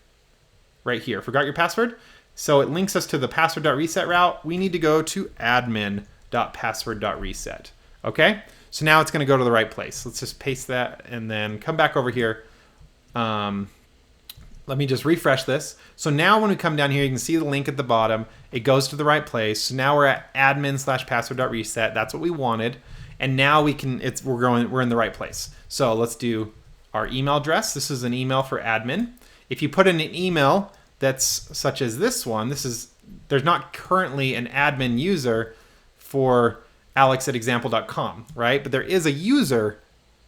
right here. Forgot your password. So it links us to the password.reset route. We need to go to admin.password.reset. Okay, so now it's going to go to the right place. Let's just paste that and then come back over here. Let me just refresh this. So now when we come down here, you can see the link at the bottom. It goes to the right place. So now we're at admin/password.reset. That's what we wanted. And now we can, we're in the right place. So let's do our email address. This is an email for admin. If you put in an email that's such as this one, there's not currently an admin user for alex@example.com, right? But there is a user.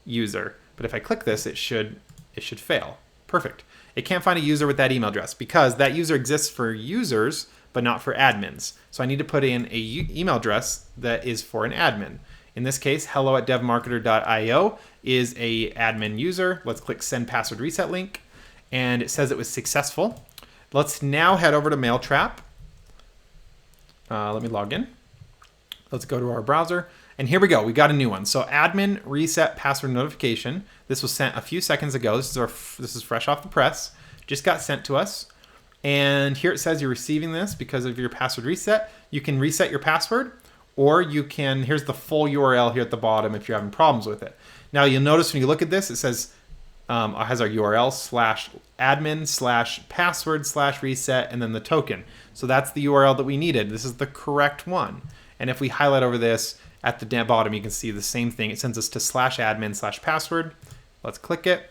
But if I click this, it should fail. Perfect. It can't find a user with that email address because that user exists for users, but not for admins. So I need to put in a email address that is for an admin. In this case, hello@devmarketer.io is a admin user. Let's click send password reset link. And it says it was successful. Let's now head over to Mailtrap. Let me log in. Let's go to our browser. And here we go. We got a new one. So admin reset password notification. This was sent a few seconds ago. This is fresh off the press. Just got sent to us. And here it says you're receiving this because of your password reset. You can reset your password, or you can, here's the full URL here at the bottom if you're having problems with it. Now you'll notice when you look at this, it says, it has our URL /admin/password/reset and then the token. So that's the URL that we needed. This is the correct one. And if we highlight over this, at the bottom, you can see the same thing. It sends us to /admin/password. Let's click it.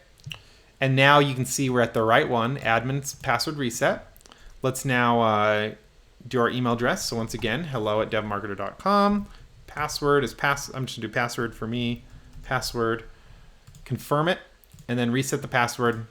And now you can see we're at the right one, admin's password reset. Let's now do our email address. So once again, hello@devmarketer.com. Password is I'm just gonna do password for me, password, confirm it, and then reset the password.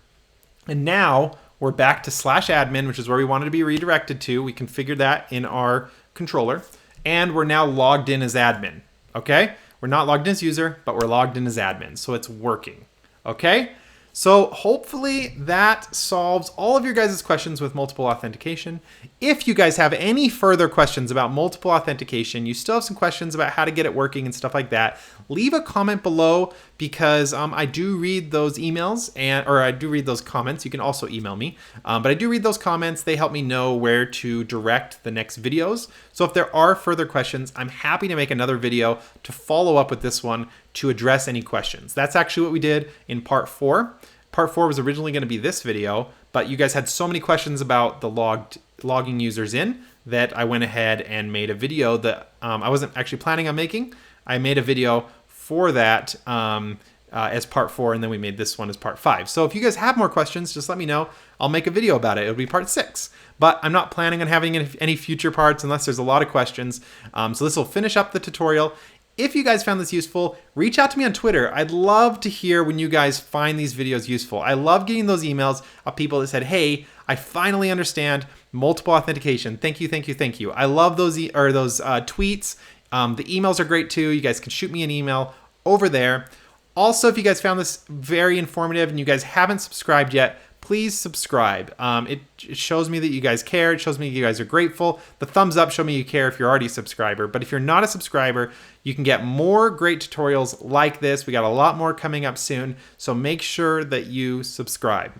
And now we're back to /admin, which is where we wanted to be redirected to. We configured that in our controller. And we're now logged in as admin. Okay, we're not logged in as user, but we're logged in as admin, so it's working. Okay, so hopefully that solves all of your guys' questions with multiple authentication. If you guys have any further questions about multiple authentication, you still have some questions about how to get it working and stuff like that, leave a comment below because I do read those emails or I do read those comments. You can also email me, but I do read those comments. They help me know where to direct the next videos. So if there are further questions, I'm happy to make another video to follow up with this one to address any questions. That's actually what we did in part 4. Part 4 was originally going to be this video, but you guys had so many questions about the logging users in that I went ahead and made a video that I wasn't actually planning on making. I made a video for that as part 4, and then we made this one as part 5. So if you guys have more questions, just let me know. I'll make a video about it. It'll be part 6. But I'm not planning on having any future parts unless there's a lot of questions. So this will finish up the tutorial. If you guys found this useful, reach out to me on Twitter. I'd love to hear when you guys find these videos useful. I love getting those emails of people that said, hey, I finally understand multiple authentication. Thank you, thank you, thank you. I love those tweets. The emails are great too. You guys can shoot me an email over there. Also, if you guys found this very informative and you guys haven't subscribed yet, please subscribe. It shows me that you guys care. It shows me you guys are grateful. The thumbs up show me you care if you're already a subscriber. But if you're not a subscriber, you can get more great tutorials like this. We got a lot more coming up soon. So make sure that you subscribe.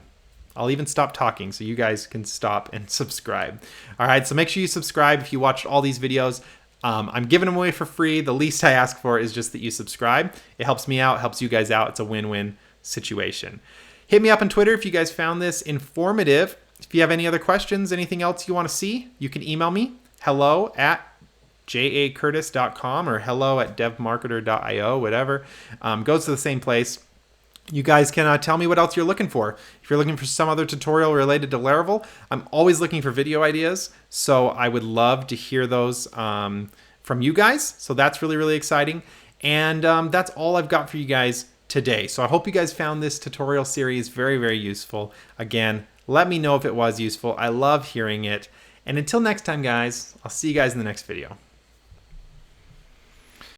I'll even stop talking so you guys can stop and subscribe. All right, so make sure you subscribe if you watched all these videos. I'm giving them away for free. The least I ask for is just that you subscribe. It helps me out, helps you guys out. It's a win-win situation. Hit me up on Twitter if you guys found this informative. If you have any other questions, anything else you want to see, you can email me, hello@jacurtis.com or hello@devmarketer.io, whatever. Goes to the same place. You guys can tell me what else you're looking for. If you're looking for some other tutorial related to Laravel, I'm always looking for video ideas. So I would love to hear those from you guys. So that's really, really exciting. And that's all I've got for you guys today. So I hope you guys found this tutorial series very, very useful. Again, let me know if it was useful. I love hearing it. And until next time, guys, I'll see you guys in the next video.